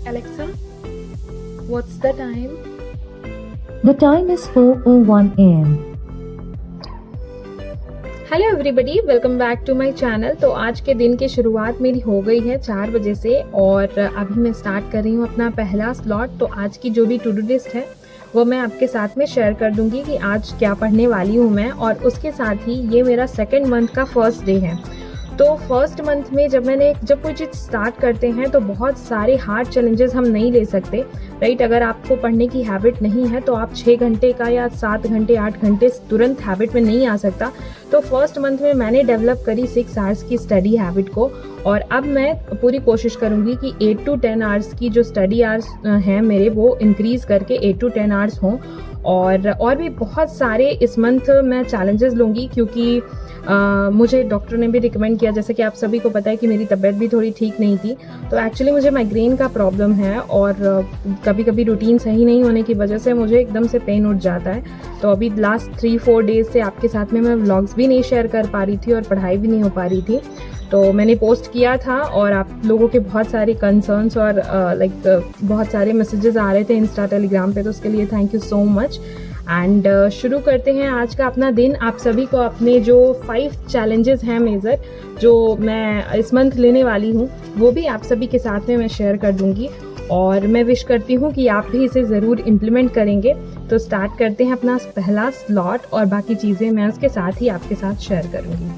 Alexa, what's the time? The time is 4:01 a.m. Hello everybody, welcome back to my channel. तो आज के दिन की शुरुआत मेरी हो गई है 4 बजे से और अभी मैं स्टार्ट कर रही हूँ अपना पहला स्लॉट। तो आज की जो भी टू डू लिस्ट है वो मैं आपके साथ में शेयर कर दूंगी कि आज क्या पढ़ने वाली हूँ मैं। और उसके साथ ही ये मेरा सेकेंड मंथ का फर्स्ट डे है। तो फर्स्ट मंथ में जब कोई चीज़ स्टार्ट करते हैं तो बहुत सारे हार्ड चैलेंजेस हम नहीं ले सकते, राइट। अगर आपको पढ़ने की हैबिट नहीं है तो आप 6 घंटे का या 7 घंटे 8 घंटे तुरंत हैबिट में नहीं आ सकता। तो फर्स्ट मंथ में मैंने डेवलप करी 6 आवर्स की स्टडी हैबिट को, और अब मैं पूरी कोशिश करूँगी कि 8 to 10 आवर्स की जो स्टडी आवर्स हैं मेरे, वो इंक्रीज़ करके 8 to 10 आवर्स हों। और भी बहुत सारे इस मंथ मैं चैलेंजेस लूँगी, क्योंकि मुझे डॉक्टर ने भी रिकमेंड किया, जैसे कि आप सभी को पता है कि मेरी तबीयत भी थोड़ी ठीक नहीं थी। तो एक्चुअली मुझे माइग्रेन का प्रॉब्लम है और कभी कभी रूटीन सही नहीं होने की वजह से मुझे एकदम से पेन उठ जाता है। तो अभी लास्ट 3-4 डेज से आपके साथ में मैं व्लॉग्स भी नहीं शेयर कर पा रही थी और पढ़ाई भी नहीं हो पा रही थी। तो मैंने पोस्ट किया था और आप लोगों के बहुत सारे कंसर्न्स और बहुत सारे मैसेजेस आ रहे थे इंस्टा टेलीग्राम पे, तो उसके लिए thank you so much. And शुरू करते हैं आज का अपना दिन। आप सभी को अपने जो 5 चैलेंजेस हैं मेजर, जो मैं इस मंथ लेने वाली हूँ, वो भी आप सभी के साथ में मैं शेयर कर दूँगी और मैं विश करती हूँ कि आप भी इसे ज़रूर इम्प्लीमेंट करेंगे। तो स्टार्ट करते हैं अपना पहला स्लॉट और बाकी चीज़ें मैं उसके साथ ही आपके साथ शेयर करूँगी।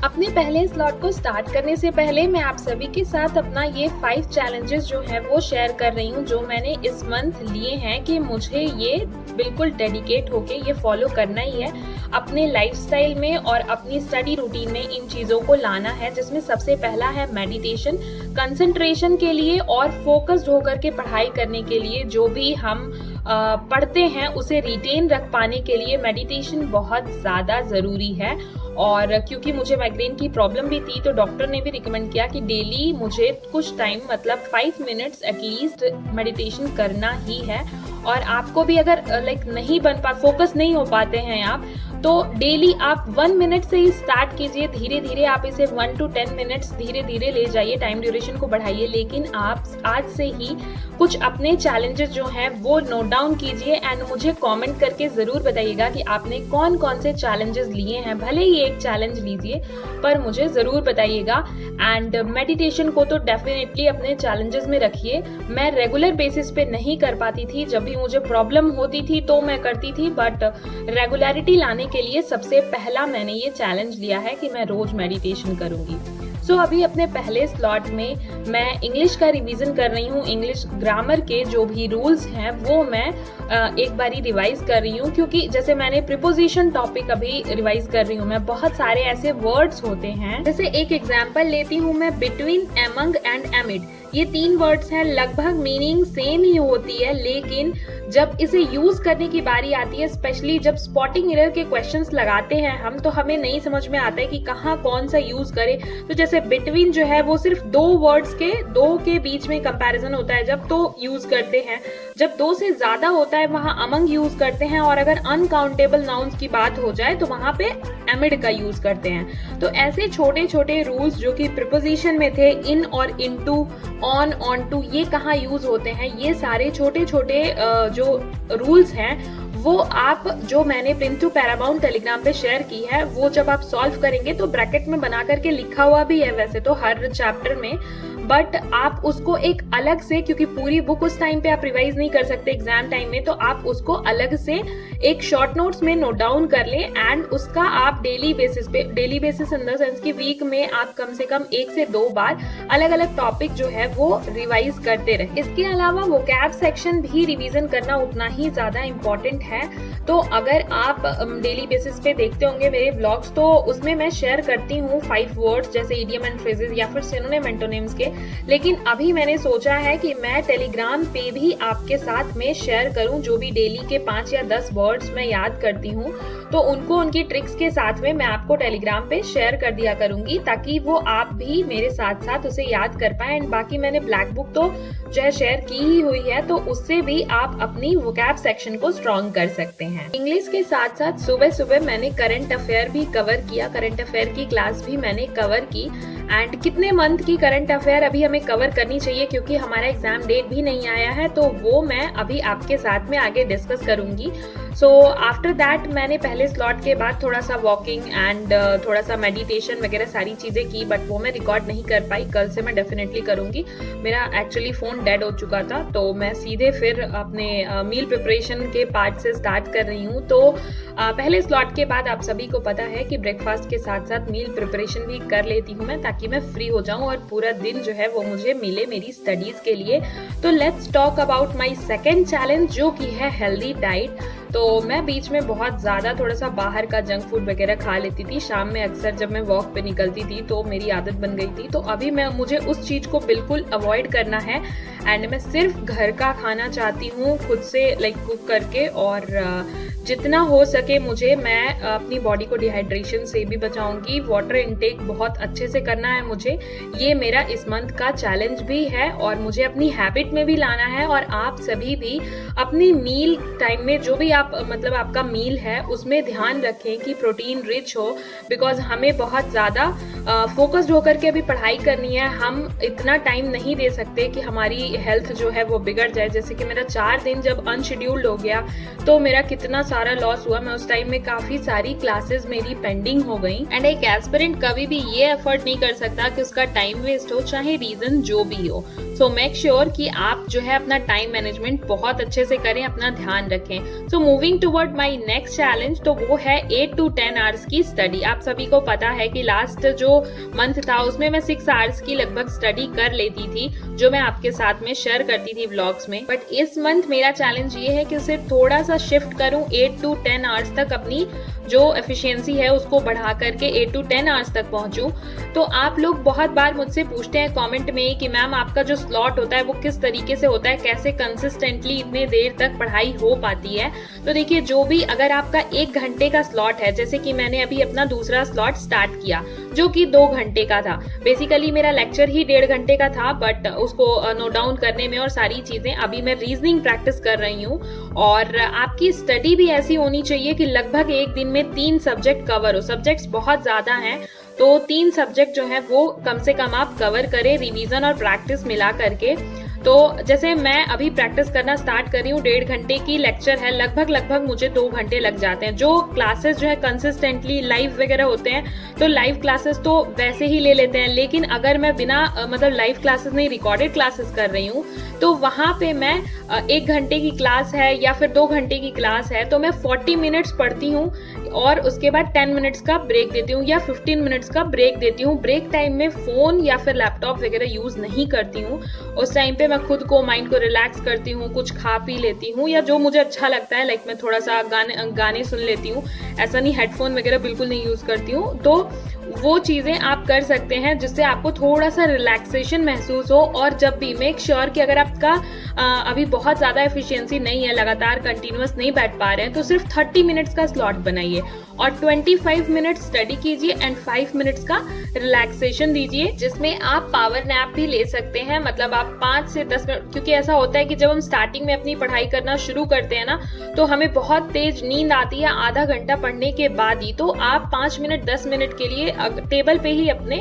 अपने पहले स्लॉट को स्टार्ट करने से पहले मैं आप सभी के साथ अपना ये 5 चैलेंजेस जो है वो शेयर कर रही हूँ, जो मैंने इस मंथ लिए हैं कि मुझे ये बिल्कुल डेडिकेट होके ये फॉलो करना ही है अपने लाइफस्टाइल में और अपनी स्टडी रूटीन में। इन चीज़ों को लाना है, जिसमें सबसे पहला है मेडिटेशन। कंसंट्रेशन के लिए और फोकस्ड होकर के पढ़ाई करने के लिए जो भी हम पढ़ते हैं उसे रिटेन रख पाने के लिए मेडिटेशन बहुत ज़्यादा ज़रूरी है। और क्योंकि मुझे माइग्रेन की प्रॉब्लम भी थी तो डॉक्टर ने भी रिकमेंड किया कि डेली मुझे कुछ टाइम, मतलब 5 मिनट्स एटलीस्ट मेडिटेशन करना ही है। और आपको भी अगर नहीं फोकस नहीं हो पाते हैं आप, तो डेली आप 1 मिनट से ही स्टार्ट कीजिए। धीरे धीरे आप इसे 1 to 10 मिनट्स धीरे धीरे ले जाइए, टाइम ड्यूरेशन को बढ़ाइए। लेकिन आप आज से ही कुछ अपने चैलेंजेस जो हैं वो नोट डाउन कीजिए एंड मुझे कमेंट करके ज़रूर बताइएगा कि आपने कौन कौन से चैलेंजेस लिए हैं। भले ही एक चैलेंज लीजिए, पर मुझे ज़रूर बताइएगा। एंड मेडिटेशन को तो डेफिनेटली अपने चैलेंजेस में रखिए। मैं रेगुलर बेसिस पे नहीं कर पाती थी, जब भी मुझे प्रॉब्लम होती थी तो मैं करती थी, बट रेगुलरिटी लाने के लिए सबसे पहला मैंने ये चैलेंज लिया है कि मैं रोज मेडिटेशन करूंगी। सो अभी अपने पहले स्लॉट में मैं इंग्लिश का रिवीजन कर रही हूँ। इंग्लिश ग्रामर के जो भी रूल्स हैं वो मैं एक बारी रिवाइज कर रही हूँ, क्योंकि जैसे मैंने प्रीपोजिशन टॉपिक अभी रिवाइज कर रही हूँ मैं। बहुत सारे ऐसे वर्ड्स होते हैं, जैसे एक एग्जांपल लेती हूँ मैं, बिटवीन, एमंग एंड एमिड। ये 3 वर्ड्स हैं, लगभग मीनिंग सेम ही होती है, लेकिन जब इसे यूज करने की बारी आती है, स्पेशली जब स्पॉटिंग एरर के क्वेश्चंस लगाते हैं हम, तो हमें नहीं समझ में आता है कि कहाँ कौन सा यूज करें। तो जैसे बिटवीन जो है वो सिर्फ 2 वर्ड्स के, 2 के बीच में कंपैरिजन होता है जब तो यूज करते हैं। जब 2 से ज्यादा होता है वहां अमंग यूज करते हैं, और अगर अनकाउंटेबल नाउन्स की बात हो जाए तो वहां पे एमिड का यूज करते हैं। तो ऐसे छोटे छोटे रूल्स जो कि प्रीपोजिशन में थे, इन और इनटू, ऑन, ऑन टू, ये कहाँ यूज होते हैं, ये सारे छोटे छोटे जो रूल्स हैं वो आप, जो मैंने प्रिंट टू पैरामाउंट टेलीग्राम पे शेयर की है, वो जब आप सॉल्व करेंगे तो ब्रैकेट में बना करके लिखा हुआ भी है वैसे तो हर चैप्टर में, बट आप उसको एक अलग से, क्योंकि पूरी बुक उस टाइम पे आप रिवाइज नहीं कर सकते एग्जाम टाइम में, तो आप उसको अलग से एक शॉर्ट नोट्स में नोट डाउन कर लें एंड उसका आप daily basis in the sense कि वीक में आप कम से कम 1 से 2 बार अलग अलग टॉपिक जो है वो रिवाइज करते रहे। इसके अलावा वोकैब सेक्शन भी रिवीजन करना उतना ही ज्यादा इम्पोर्टेंट है। तो अगर आप डेली बेसिस पे देखते होंगे मेरे ब्लॉग्स, तो उसमें मैं शेयर करती हूँ 5 वर्ड्स जैसे इडियम एंड फ्रेजेस या फिर सिनोनिम एंटोनिम्स के। लेकिन अभी मैंने सोचा है कि मैं टेलीग्राम पे भी आपके साथ में शेयर करूं, जो भी डेली के 5 या 10 वर्ड्स मैं याद करती हूँ, तो उनको उनकी ट्रिक्स के साथ में मैं आपको टेलीग्राम पे शेयर कर दिया करूंगी, ताकि वो आप भी मेरे साथ साथ उसे याद कर पाए। एंड बाकी मैंने ब्लैक बुक तो जो है शेयर की ही हुई है, तो उससे भी आप अपनी वोकैब सेक्शन को स्ट्रॉन्ग कर सकते हैं। इंग्लिश के साथ साथ सुबह सुबह मैंने करंट अफेयर भी कवर किया, करंट अफेयर की क्लास भी मैंने कवर की। एंड कितने मंथ की करंट अफेयर अभी हमें कवर करनी चाहिए क्योंकि हमारा एग्जाम डेट भी नहीं आया है, तो वो मैं अभी आपके साथ में आगे डिस्कस करूंगी। सो आफ्टर दैट मैंने पहले स्लॉट के बाद थोड़ा सा वॉकिंग एंड थोड़ा सा मेडिटेशन वगैरह सारी चीज़ें की, बट वो मैं रिकॉर्ड नहीं कर पाई। कल से मैं डेफिनेटली करूँगी। मेरा एक्चुअली फ़ोन डेड हो चुका था, तो मैं सीधे फिर अपने मील प्रिपरेशन के पार्ट से स्टार्ट कर रही हूँ। तो पहले स्लॉट के बाद आप सभी को पता है कि ब्रेकफास्ट के साथ साथ मील प्रिपरेशन भी कर लेती हूँ मैं, ताकि मैं फ्री हो जाऊँ और पूरा दिन जो है वो मुझे मिले मेरी स्टडीज़ के लिए। तो let's talk about my second challenge, जो कि है हेल्दी डाइट। तो मैं बीच में बहुत ज़्यादा थोड़ा सा बाहर का जंक फूड वगैरह खा लेती थी। शाम में अक्सर जब मैं वॉक पे निकलती थी तो मेरी आदत बन गई थी। तो अभी मुझे उस चीज़ को बिल्कुल अवॉइड करना है एंड मैं सिर्फ घर का खाना चाहती हूँ, खुद से कुक करके। और जितना हो सके मुझे, मैं अपनी बॉडी को डिहाइड्रेशन से भी बचाऊंगी। वाटर इनटेक बहुत अच्छे से करना है मुझे। ये मेरा इस मंथ का चैलेंज भी है और मुझे अपनी हैबिट में भी लाना है। और आप सभी भी अपनी मील टाइम में जो भी आपका मील है उसमें ध्यान रखें कि प्रोटीन रिच हो, बिकॉज हमें बहुत ज़्यादा फोकस्ड होकर के अभी पढ़ाई करनी है। हम इतना टाइम नहीं दे सकते कि हमारी हेल्थ जो है वो बिगड़ जाए। जैसे कि मेरा 4 दिन जब अनशेड्यूल्ड हो गया तो मेरा कितना सारा लॉस हुआ। मैं उस टाइम में काफ़ी सारी क्लासेस मेरी पेंडिंग हो गई। एंड एक एस्पिरेंट कभी भी ये एफर्ट नहीं कर सकता कि उसका टाइम वेस्ट हो, चाहे रीज़न जो भी हो। सो मेक श्योर कि आप जो है अपना टाइम मैनेजमेंट बहुत अच्छे से करें, अपना ध्यान रखें। So moving toward my next challenge, तो वो है 8 to 10 आवर्स की स्टडी। आप सभी को पता है कि लास्ट जो मंथ था उसमें मैं 6 आवर्स की लगभग स्टडी कर लेती थी, जो मैं आपके साथ में शेयर करती थी व्लॉग्स में। बट इस मंथ मेरा चैलेंज ये है कि उसे थोड़ा सा शिफ्ट करूं, 8 to 10 आवर्स तक अपनी जो एफिशिएंसी है उसको बढ़ा करके 8 to 10 आवर्स तक पहुंचूं। तो आप लोग बहुत बार मुझसे पूछते हैं कमेंट में कि मैम आपका जो स्लॉट होता है वो किस तरीके से होता है, कैसे कंसिस्टेंटली इतने देर तक पढ़ाई हो पाती है। तो देखिए, जो भी अगर आपका 1 घंटे का स्लॉट है, जैसे कि मैंने अभी अपना दूसरा स्लॉट स्टार्ट किया जो कि 2 घंटे का था। बेसिकली मेरा लेक्चर ही 1.5 घंटे का था, बट उसको नोट डाउन करने में और सारी चीजें, अभी मैं रीजनिंग प्रैक्टिस कर रही हूँ। और आपकी स्टडी भी ऐसी होनी चाहिए कि लगभग एक दिन में 3 सब्जेक्ट कवर हो। सब्जेक्ट्स बहुत ज्यादा हैं तो 3 सब्जेक्ट जो है वो कम से कम आप कवर करें, रिवीजन और प्रैक्टिस मिला करके। तो जैसे मैं अभी प्रैक्टिस करना स्टार्ट कर रही हूँ, 1.5 घंटे की लेक्चर है, लगभग मुझे 2 घंटे लग जाते हैं। जो क्लासेस जो है कंसिस्टेंटली लाइव वगैरह होते हैं तो लाइव क्लासेस तो वैसे ही ले लेते हैं, लेकिन अगर मैं बिना लाइव क्लासेस नहीं, रिकॉर्डेड क्लासेस कर रही हूँ तो वहाँ पे मैं 1 घंटे की क्लास है या फिर 2 घंटे की क्लास है तो मैं 40 मिनट्स पढ़ती हूँ और उसके बाद 10 मिनट्स का ब्रेक देती हूँ या 15 मिनट्स का ब्रेक देती हूँ। ब्रेक टाइम में फ़ोन या फिर लैपटॉप वगैरह यूज़ नहीं करती हूँ। उस टाइम पे मैं खुद को, माइंड को रिलैक्स करती हूँ, कुछ खा पी लेती हूँ या जो मुझे अच्छा लगता है, मैं थोड़ा सा गाने सुन लेती हूँ। ऐसा नहीं, हेडफोन वगैरह बिल्कुल नहीं यूज़ करती हूँ। तो वो चीज़ें आप कर सकते हैं जिससे आपको थोड़ा सा रिलैक्सेशन महसूस हो। और जब भी मेक श्योर कि अगर आपका अभी बहुत ज़्यादा एफिशिएंसी नहीं है, लगातार कंटिन्यूअस नहीं बैठ पा रहे हैं, तो सिर्फ 30 मिनट्स का स्लॉट बनाइए और 25 मिनट स्टडी कीजिए एंड 5 मिनट्स का रिलैक्सेशन दीजिए, जिसमें आप पावर नैप भी ले सकते हैं। मतलब आप 5 से 10 मिनट, क्योंकि ऐसा होता है कि जब हम स्टार्टिंग में अपनी पढ़ाई करना शुरू करते हैं ना, तो हमें बहुत तेज नींद आती है आधा घंटा पढ़ने के बाद ही। तो आप 5 मिनट 10 मिनट के लिए टेबल पे ही अपने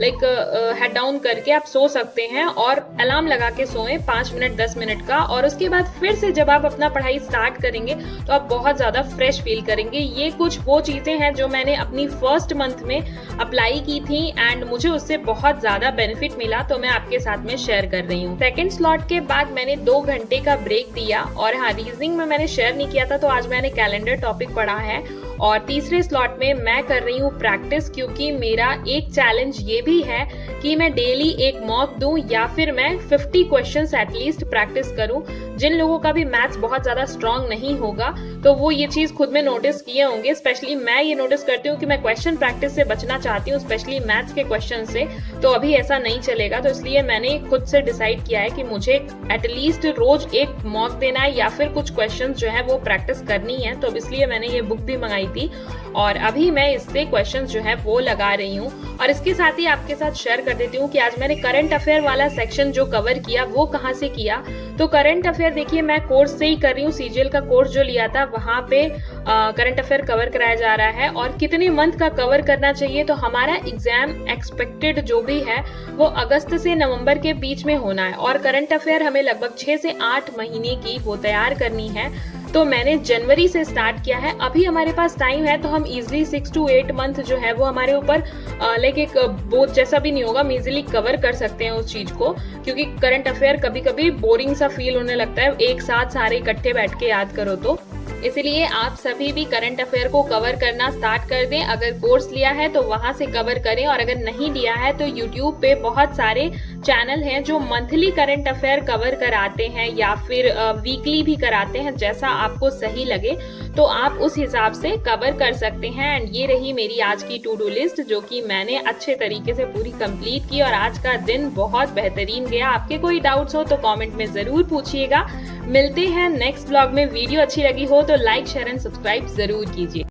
हेड डाउन करके आप सो सकते हैं और अलार्म लगा के सोएं 5 मिनट 10 मिनट का। और उसके बाद फिर से जब आप अपना पढ़ाई स्टार्ट करेंगे तो आप बहुत ज़्यादा फ्रेश फील करेंगे। ये कुछ वो चीज़ें हैं जो मैंने अपनी फर्स्ट मंथ में अप्लाई की थी एंड मुझे उससे बहुत ज़्यादा बेनिफिट मिला, तो मैं आपके साथ में शेयर कर रही हूँ। सेकेंड स्लॉट के बाद मैंने 2 घंटे का ब्रेक दिया और हाँ, रीजनिंग में मैंने शेयर नहीं किया था तो आज मैंने कैलेंडर टॉपिक पढ़ा है। और तीसरे स्लॉट में मैं कर रही हूँ प्रैक्टिस, क्योंकि मेरा एक चैलेंज ये भी है कि मैं डेली एक मॉक दूं या फिर मैं 50 क्वेश्चंस एटलीस्ट प्रैक्टिस करूं। जिन लोगों का भी मैथ्स बहुत ज़्यादा स्ट्रांग नहीं होगा तो वो ये चीज़ खुद में नोटिस किए होंगे। स्पेशली मैं ये नोटिस करती हूँ कि मैं क्वेश्चन प्रैक्टिस से बचना चाहती हूँ, स्पेशली मैथ्स के क्वेश्चन से। तो अभी ऐसा नहीं चलेगा, तो इसलिए मैंने खुद से डिसाइड किया है कि मुझे एटलीस्ट रोज एक मॉक देना है या फिर कुछ क्वेश्चन जो है वो प्रैक्टिस करनी है। तो इसलिए मैंने ये बुक भी मंगाई थी और अभी मैं इससे क्वेश्चंस जो है वो लगा रही हूँ। और इसके साथ ही आपके साथ शेयर कर देती हूँ कि आज मैंने करंट अफेयर वाला सेक्शन जो कवर किया वो कहाँ से किया। तो करंट अफेयर देखिए मैं कोर्स से ही कर रही हूँ, सीजीएल का कोर्स जो लिया था वहाँ पे करंट अफेयर कवर कराया जा रहा है। और कितने मंथ का कवर करना चाहिए, तो हमारा एग्जाम एक्सपेक्टेड जो भी है वो अगस्त से नवंबर के बीच में होना है और करंट अफेयर हमें लगभग 6 से 8 महीने की वो तैयार करनी है। तो मैंने जनवरी से स्टार्ट किया है, अभी हमारे पास टाइम है तो हम इजीली 6 to 8 मंथ जो है वो हमारे ऊपर लाइक एक बोझ जैसा भी नहीं होगा, हम इजीली कवर कर सकते हैं उस चीज को। क्योंकि करंट अफेयर कभी कभी बोरिंग सा फील होने लगता है एक साथ सारे इकट्ठे बैठ के याद करो तो, इसलिए आप सभी भी करंट अफेयर को कवर करना स्टार्ट कर दें। अगर कोर्स लिया है तो वहां से कवर करें और अगर नहीं लिया है तो यूट्यूब पे बहुत सारे चैनल हैं जो मंथली करंट अफेयर कवर कराते हैं या फिर वीकली भी कराते हैं, जैसा आपको सही लगे तो आप उस हिसाब से कवर कर सकते हैं। एंड ये रही मेरी आज की टू डू लिस्ट जो कि मैंने अच्छे तरीके से पूरी कंप्लीट की और आज का दिन बहुत बेहतरीन गया। आपके कोई डाउट्स हो तो कमेंट में जरूर पूछिएगा। मिलते हैं नेक्स्ट ब्लॉग में। वीडियो अच्छी लगी हो तो लाइक शेयर एंड सब्सक्राइब जरूर कीजिए।